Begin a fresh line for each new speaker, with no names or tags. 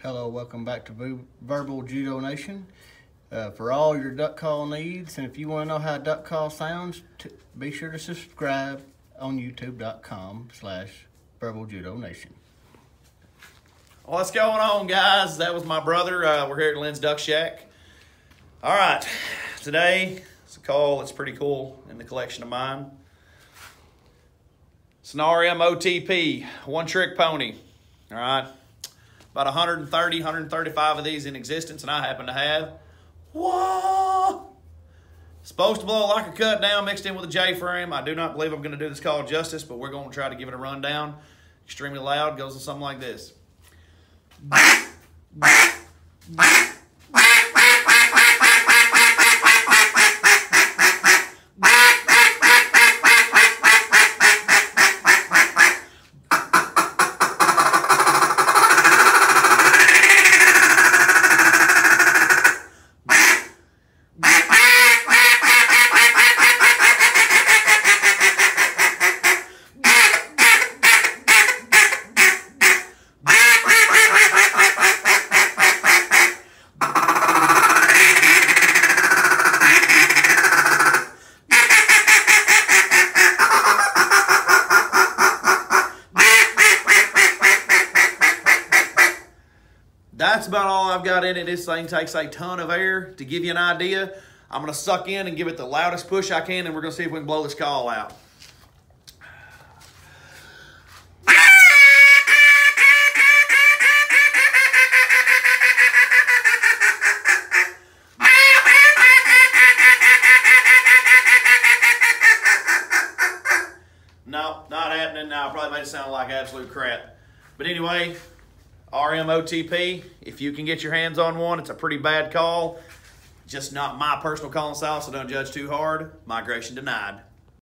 Hello, welcome back to Verbal Judo Nation. For all your duck call needs, and if you want to know how a duck call sounds, be sure to subscribe on youtube.com/Verbal Judo Nation.
What's going on, guys? That was my brother. We're here at Lynn's Duck Shack. All right, today it's a call that's pretty cool in the collection of mine. It's an RM OTP, one trick pony. All right, about 130, 135 of these in existence, and I happen to have one. Supposed to blow like a cut down mixed in with a J-frame. I do not believe I'm going to do this call justice, but we're going to try to give it a rundown. Extremely loud, goes something like this. That's about all I've got in it. This thing takes a ton of air. To give you an idea, I'm going to suck in and give it the loudest push I can, and we're going to see if we can blow this call out. No, not happening now. I probably made it sound like absolute crap. But anyway, RM OTP, if you can get your hands on one, it's a pretty bad call. Just not my personal calling style, so don't judge too hard. Migration denied.